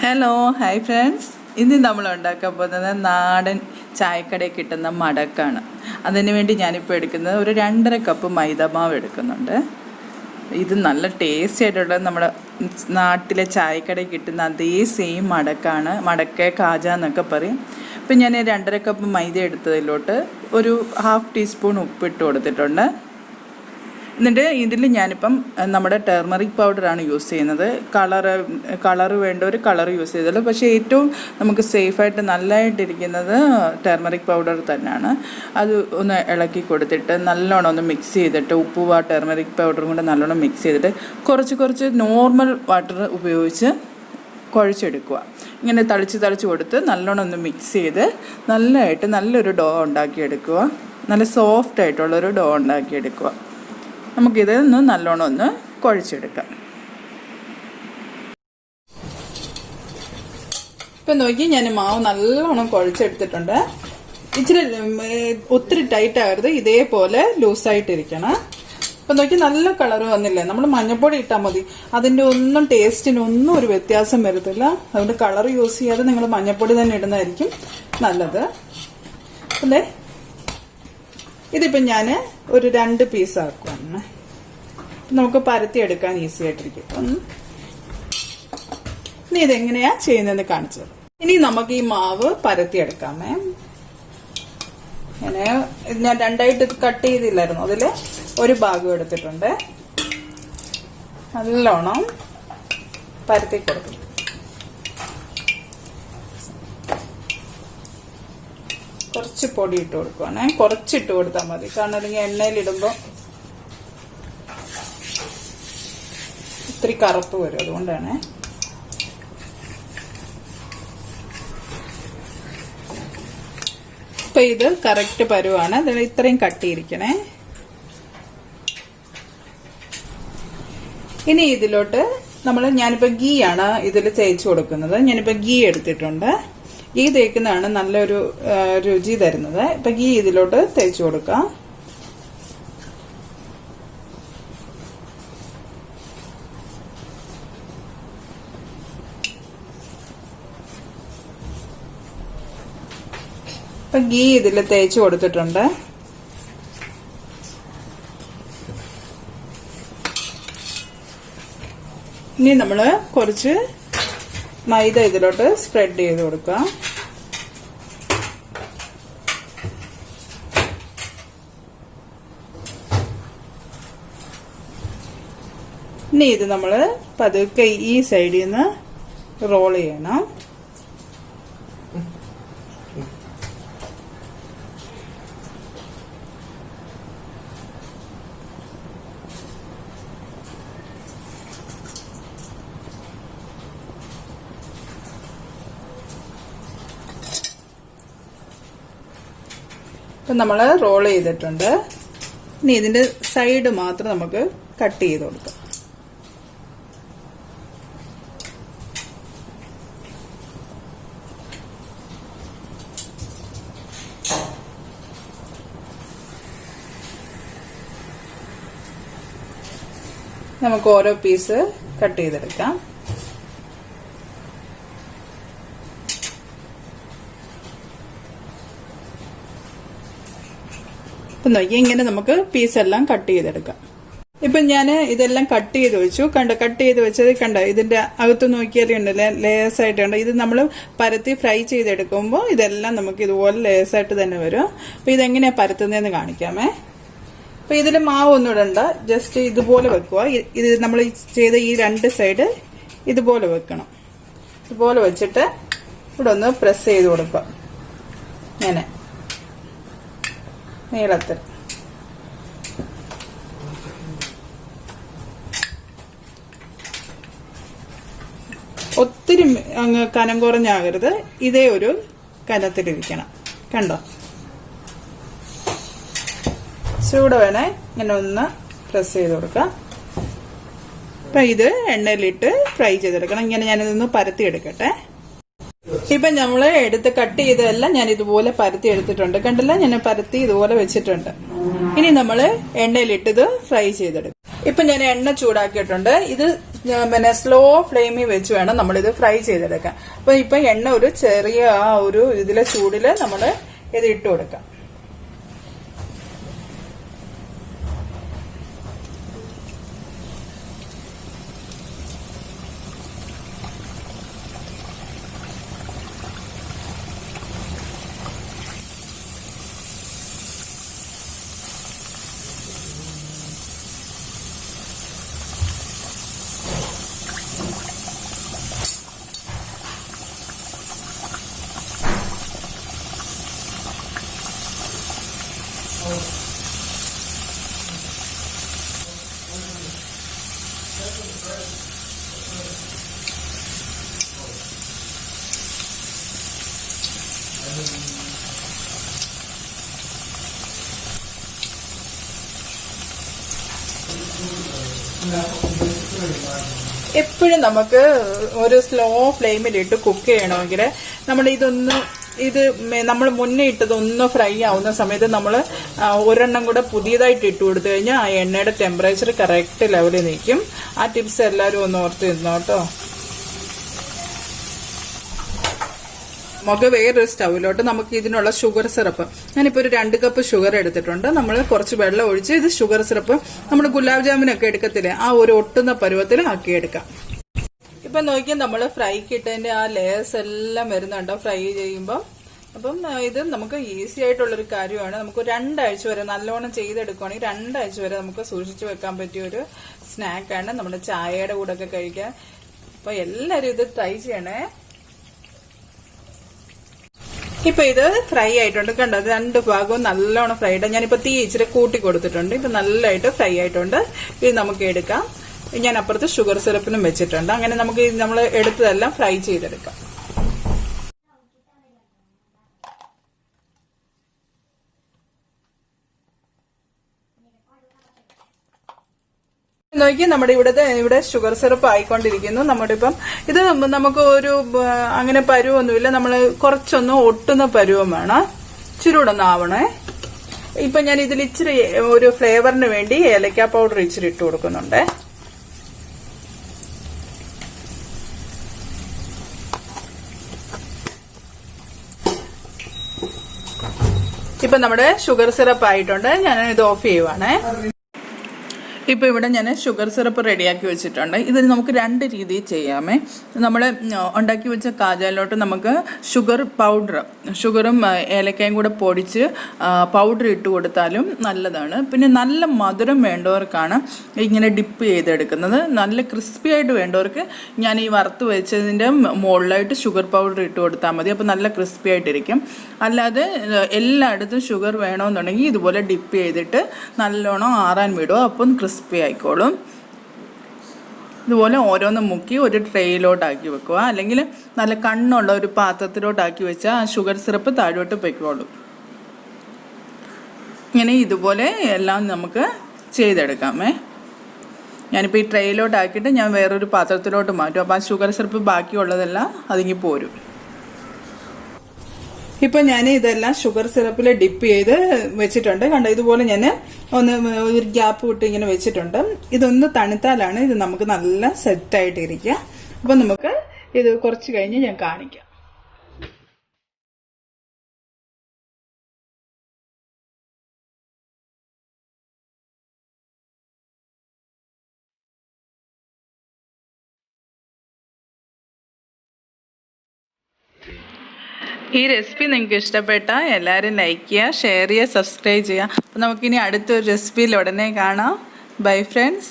Hello hi friends, ഇന്ന് നമ്മൾ ഉണ്ടാക്കാൻ പോകുന്നത് നാടൻ ചായക്കടയിൽ കിട്ടുന്ന മടക്കാണ്. അതിന് വേണ്ടി ഞാനിപ്പോൾ എടുക്കുന്നത് ഒരു 2.5 കപ്പ് മൈദമാവ് എടുക്കുന്നുണ്ട്. ഇത് നല്ല ടേസ്റ്റി ആയിട്ടുള്ള നമ്മുടെ നാട്ടിലെ ചായക്കടയിൽ കിട്ടുന്ന അതേ സെയിം മടക്കാണ്. മടക്ക കാജ എന്നൊക്കെ പറയും. ഇപ്പം ഞാൻ 2.5 കപ്പ് മൈദ എടുത്തതിലോട്ട് ഒരു 1/2 ടീസ്പൂൺ ഉപ്പിട്ട് കൊടുത്തിട്ടുണ്ട്. എന്നിട്ട് ഇതിൽ ഞാനിപ്പം നമ്മുടെ ടർമറിക് പൗഡറാണ് യൂസ് ചെയ്യുന്നത്. കളറ് വേണ്ട ഒരു കളർ യൂസ് ചെയ്തല്ലോ. പക്ഷേ ഏറ്റവും നമുക്ക് സേഫായിട്ട് നല്ലതായിട്ടിരിക്കുന്നത് ടർമറിക് പൗഡർ തന്നെയാണ്. അത് ഒന്ന് ഇളക്കി കൊടുത്തിട്ട് നല്ലോണം ഒന്ന് മിക്സ് ചെയ്തിട്ട് ഉപ്പും ആ ടർമറിക് പൗഡറും കൂടെ നല്ലോണം മിക്സ് ചെയ്തിട്ട് കുറച്ച് നോർമൽ വാട്ടർ ഉപയോഗിച്ച് കുഴച്ചെടുക്കുക. ഇങ്ങനെ തളിച്ച് കൊടുത്ത് നല്ലോണം ഒന്ന് മിക്സ് ചെയ്ത് നല്ലതായിട്ട് നല്ലൊരു ഡോ ഉണ്ടാക്കിയെടുക്കുക. നല്ല സോഫ്റ്റ് ആയിട്ടുള്ളൊരു ഡോ ഉണ്ടാക്കിയെടുക്കുക. നമുക്കിത് നല്ലോണം ഒന്ന് കുഴച്ചെടുക്കാം. ഇപ്പം നോക്കി, ഞാൻ മാവ് നല്ലോണം കുഴച്ചെടുത്തിട്ടുണ്ട്. ഇച്ചിരി ഒത്തിരി ടൈറ്റ് ആകരുത്, ഇതേപോലെ ലൂസായിട്ടിരിക്കണം. ഇപ്പം നോക്കി, നല്ല കളർ വന്നില്ലേ? നമ്മൾ മഞ്ഞൾപ്പൊടി ഇട്ടാൽ മതി, അതിൻ്റെ ഒന്നും ടേസ്റ്റിനൊന്നും ഒരു വ്യത്യാസം വരത്തില്ല. അതുകൊണ്ട് കളർ യൂസ് ചെയ്യാതെ നിങ്ങൾ മഞ്ഞൾപ്പൊടി തന്നെ ഇടുന്നതായിരിക്കും നല്ലത്. അല്ലേ, ഇതിപ്പം ഞാൻ ഒരു 2 പീസ് ആക്കുവാണ്. നമുക്ക് പരത്തിയെടുക്കാൻ ഈസി ആയിട്ടിരിക്കും. ഇനി ഇതെങ്ങനെയാ ചെയ്യുന്നതെന്ന് കാണിച്ചത്. ഇനി നമുക്ക് ഈ മാവ് പരത്തിയെടുക്കാമേ. ഇങ്ങനെ ഞാൻ 2ആയിട്ട് കട്ട് ചെയ്തില്ലായിരുന്നു, അതിൽ ഒരു ഭാഗം എടുത്തിട്ടുണ്ട്. നല്ലോണം പരത്തി കൊടുക്കും. കുറച്ച് പൊടി ഇട്ട് കൊടുക്കുവാണേ. കുറച്ചിട്ട് കൊടുത്താൽ മതി, കാരണം അല്ലെങ്കിൽ എണ്ണയിലിടുമ്പോൾ ഇത്തിരി കറുപ്പ് വരും, അതുകൊണ്ടാണ്. ഇപ്പൊ ഇത് കറക്റ്റ് പരുവാണ്. ഇത്രയും കട്ടിയിരിക്കണേ. ഇനി ഇതിലോട്ട് ഞാനിപ്പോ ഗീ ആണ് ഇതിൽ തേച്ച് കൊടുക്കുന്നത്. ഞാനിപ്പോ ഗീ എടുത്തിട്ടുണ്ട്. ഗീ തേക്കുന്നതാണ് നല്ലൊരു രുചി തരുന്നത്. ഇപ്പൊ ഗീ ഇതിലോട്ട് തേച്ച് കൊടുക്കാം. ഇപ്പൊ ഗീ ഇതിൽ തേച്ച് കൊടുത്തിട്ടുണ്ട്. ഇനി നമ്മള് കുറച്ച് മൈദ ഇതിലോട്ട് സ്പ്രെഡ് ചെയ്ത് കൊടുക്കാം. ഇനി ഇത് നമ്മള് പതുക്കെ ഈ സൈഡിൽ നിന്ന് റോൾ ചെയ്യണം. ഇപ്പം നമ്മൾ റോൾ ചെയ്തിട്ടുണ്ട്. ഇനി ഇതിന്റെ സൈഡ് മാത്രം നമുക്ക് കട്ട് ചെയ്ത് കൊടുക്കാം. നമുക്ക് ഓരോ പീസ് കട്ട് ചെയ്തെടുക്കാം. നോക്കി, ഇങ്ങനെ നമുക്ക് പീസെല്ലാം കട്ട് ചെയ്തെടുക്കാം. ഇപ്പം ഞാൻ ഇതെല്ലാം കട്ട് ചെയ്ത് വെച്ചു. കട്ട് ചെയ്ത് വെച്ചത് ഇതിന്റെ അകത്ത് നോക്കിയാൽ ഉണ്ടല്ലേ, ലേയേഴ്സ് ആയിട്ട് ഉണ്ട്. ഇത് നമ്മൾ പരത്തി ഫ്രൈ ചെയ്തെടുക്കുമ്പോൾ ഇതെല്ലാം നമുക്ക് ഇതുപോലെ ലേയേഴ്സ് ആയിട്ട് തന്നെ വരും. അപ്പൊ ഇതെങ്ങനെയാ പരത്തുന്നതെന്ന് കാണിക്കാമേ. അപ്പൊ ഇതിൽ മാവ് ഒന്നും ഇടണ്ട, ജസ്റ്റ് ഇതുപോലെ വെക്കുക. ഇത് നമ്മൾ ചെയ്ത ഈ 2 സൈഡ് ഇതുപോലെ വെക്കണം. ഇതുപോലെ വെച്ചിട്ട് ഇവിടെ ഒന്ന് പ്രസ് ചെയ്ത് കൊടുക്കുക. ഇങ്ങനെ നീളത്തിൽ. ഒത്തിരി അങ്ങ് കനം കുറഞ്ഞാകരുത്, ഇതേ ഒരു കനത്തിലിരിക്കണം. കണ്ടോ? ചൂട് വേണേ ഇങ്ങനെ ഒന്ന് പ്രസ് ചെയ്ത് കൊടുക്കാം. അപ്പൊ ഇത് എണ്ണയിലിട്ട് ഫ്രൈ ചെയ്തെടുക്കണം. ഇങ്ങനെ ഞാനിതൊന്ന് പരത്തി എടുക്കട്ടെ. ഇപ്പൊ നമ്മള് എടുത്ത് കട്ട് ചെയ്തതെല്ലാം ഞാൻ ഇതുപോലെ പരത്തി എടുത്തിട്ടുണ്ട്. കണ്ടില്ല, ഞാൻ പരത്തി ഇതുപോലെ വെച്ചിട്ടുണ്ട്. ഇനി നമ്മള് എണ്ണയിലിട്ട് ഇത് ഫ്രൈ ചെയ്തെടുക്കും. ഇപ്പൊ ഞാൻ എണ്ണ ചൂടാക്കിയിട്ടുണ്ട്. ഇത് പിന്നെ സ്ലോ ഫ്ലെയിമിൽ വെച്ച് വേണം നമ്മളിത് ഫ്രൈ ചെയ്തെടുക്കാൻ. അപ്പോൾ ഇപ്പം എണ്ണ ഒരു ചെറിയ ആ ഒരു ഇതിലെ ചൂടിൽ നമ്മൾ ഇത് ഇട്ട് കൊടുക്കാം. എപ്പോഴും നമുക്ക് ഒരു സ്ലോ ഫ്ലെയിമിലിട്ട് കുക്ക് ചെയ്യണമെങ്കിൽ ഇത് നമ്മൾ മുന്നേ ഇട്ടതൊന്ന് ഫ്രൈ ആവുന്ന സമയത്ത് നമ്മൾ ഒരെണ്ണം കൂടെ പുതിയതായിട്ട് ഇട്ട് കൊടുത്തു കഴിഞ്ഞാൽ ആ എണ്ണയുടെ ടെമ്പറേച്ചർ കറക്റ്റ് ലെവലിൽ നിൽക്കും. ആ ടിപ്സ് എല്ലാവരും ഒന്ന് ഓർത്തിരുന്നോ കേട്ടോ. നമുക്ക് വേറൊരു സ്റ്റൗവിലോട്ട് നമുക്ക് ഇതിനുള്ള ഷുഗർ സിറപ്പ്, ഞാനിപ്പോൾ ഒരു 2 കപ്പ് ഷുഗർ എടുത്തിട്ടുണ്ട്. നമ്മൾ കുറച്ച് വെള്ളം ഒഴിച്ച് ഇത് ഷുഗർ സിറപ്പ് നമ്മൾ ഗുലാബ് ജാമുനൊക്കെ എടുക്കത്തില്ലേ ആ ഒരു ഒട്ടുന്ന പരുവത്തിൽ ആക്കിയെടുക്കാം. ഇപ്പം നോക്കിയാൽ നമ്മൾ ഫ്രൈക്ക് ഇട്ടതിൻ്റെ ആ ലെയേഴ്സ് എല്ലാം വരുന്നുണ്ടോ ഫ്രൈ ചെയ്യുമ്പോൾ. അപ്പം ഇത് നമുക്ക് ഈസി ആയിട്ടുള്ളൊരു കാര്യമാണ്. നമുക്ക് 2 ആഴ്ച വരെ നല്ലോണം ചെയ്തെടുക്കുകയാണെങ്കിൽ 2 ആഴ്ച വരെ നമുക്ക് സൂക്ഷിച്ചു വെക്കാൻ പറ്റിയ ഒരു സ്നാക്കാണ് നമ്മുടെ ചായയുടെ കൂടെ ഒക്കെ കഴിക്കാൻ. അപ്പോൾ എല്ലാവരും ഇത് ട്രൈ ചെയ്യണേ. ഇപ്പൊ ഇത് ഫ്രൈ ആയിട്ടുണ്ട്, കണ്ടോ? 2 ഭാഗവും നല്ലോണം ഫ്രൈ ആയിട്ട് ഞാനിപ്പോ തീ ഇച്ചിരി കൂട്ടി കൊടുത്തിട്ടുണ്ട്. ഇപ്പൊ നല്ലതായിട്ട് ഫ്രൈ ആയിട്ടുണ്ട്. ഇത് നമുക്ക് എടുക്കാം. ഞാൻ അപ്പുറത്ത് ഷുഗർ സിറപ്പിനും വെച്ചിട്ടുണ്ട്. അങ്ങനെ നമുക്ക് നമ്മൾ എടുത്തതെല്ലാം ഫ്രൈ ചെയ്തെടുക്കാം. നോക്കി നമ്മുടെ ഇവിടെ ഷുഗർ സിറപ്പ് ആയിക്കൊണ്ടിരിക്കുന്നു. നമ്മുടെ ഇപ്പം ഇത് നമുക്ക് ഒരു അങ്ങനെ പരുവൊന്നുമില്ല, നമ്മൾ കുറച്ചൊന്ന് ഒട്ടുന്ന പരുവം വേണം, ഇച്ചിരൂടൊന്നും ആവണേ. ഇപ്പൊ ഞാൻ ഇതിൽ ഇച്ചിരി ഒരു ഫ്ലേവറിന് വേണ്ടി ഏലക്ക പൗഡർ ഇച്ചിരി ഇട്ട് കൊടുക്കുന്നുണ്ട്. ഇപ്പൊ നമ്മുടെ ഷുഗർ സിറപ്പ് ആയിട്ടുണ്ട്. ഞാൻ ഇത് ഓഫ് ചെയ്യുവാണേ. ഇപ്പോൾ ഇവിടെ ഞാൻ ഷുഗർ സിറപ്പ് റെഡിയാക്കി വെച്ചിട്ടുണ്ട്. ഇതിന് നമുക്ക് 2 രീതിയിൽ ചെയ്യാമേ. നമ്മൾ ഉണ്ടാക്കി വെച്ച കാജയിലോട്ട് നമുക്ക് ഷുഗറും ഏലക്കയും കൂടെ പൊടിച്ച് പൗഡർ ഇട്ട് കൊടുത്താലും നല്ലതാണ്. പിന്നെ നല്ല മധുരം വേണ്ടവർക്കാണ് ഇങ്ങനെ ഡിപ്പ് ചെയ്തെടുക്കുന്നത്. നല്ല ക്രിസ്പി ആയിട്ട് വേണ്ടവർക്ക് ഞാൻ ഈ വറുത്ത് വെച്ചതിൻ്റെ മുകളിലായിട്ട് ഷുഗർ പൗഡർ ഇട്ട് കൊടുത്താൽ മതി. അപ്പോൾ നല്ല ക്രിസ്പി ആയിട്ടിരിക്കും. അല്ലാതെ എല്ലായിടത്തും ഷുഗർ വേണമെന്നുണ്ടെങ്കിൽ ഇതുപോലെ ഡിപ്പ് ചെയ്തിട്ട് നല്ലോണം ആറാൻ വിടുക. അപ്പം ക്രിസ്പി ആയിക്കോളും. ഇതുപോലെ ഓരോന്ന് മുക്കി ഒരു ട്രേയിലോട്ടാക്കി വെക്കുക, അല്ലെങ്കിൽ നല്ല കണ്ണുള്ള ഒരു പാത്രത്തിലോട്ടാക്കി വെച്ചാൽ ആ ഷുഗർ സിറപ്പ് താഴോട്ട് പൊയ്ക്കോളും. ഇങ്ങനെ ഇതുപോലെ എല്ലാം നമുക്ക് ചെയ്തെടുക്കാമേ. ഞാനിപ്പോൾ ഈ ട്രേയിലോട്ടാക്കിയിട്ട് ഞാൻ വേറൊരു പാത്രത്തിലോട്ട് മാറ്റും. അപ്പോൾ ആ ഷുഗർ സിറപ്പ് ബാക്കിയുള്ളതെല്ലാം അതിങ്ങി പോരും. ഇപ്പം ഞാൻ ഇതെല്ലാം ഷുഗർ സിറപ്പിൽ ഡിപ്പ് ചെയ്ത് വെച്ചിട്ടുണ്ട്. കണ്ടോ, ഇതുപോലെ ഞാൻ ഒന്ന് ഒരു ഗ്യാപ്പ് വിട്ട് ഇങ്ങനെ വെച്ചിട്ടുണ്ട്. ഇതൊന്ന് തണുത്താലാണ് ഇത് നമുക്ക് നല്ല സെറ്റായിട്ട് ഇരിക്കുക. അപ്പം നമുക്ക് ഇത് കുറച്ച് കഴിഞ്ഞ് ഞാൻ കാണിക്കാം. ഈ റെസിപ്പി നിങ്ങൾക്ക് ഇഷ്ടപ്പെട്ടാൽ എല്ലാവരും ലൈക്ക് ചെയ്യുക, ഷെയർ ചെയ്യുക, സബ്സ്ക്രൈബ് ചെയ്യുക. അപ്പോൾ നമുക്കിനി അടുത്തൊരു റെസിപ്പിയിൽ ഉടനെ കാണാം. Bye friends.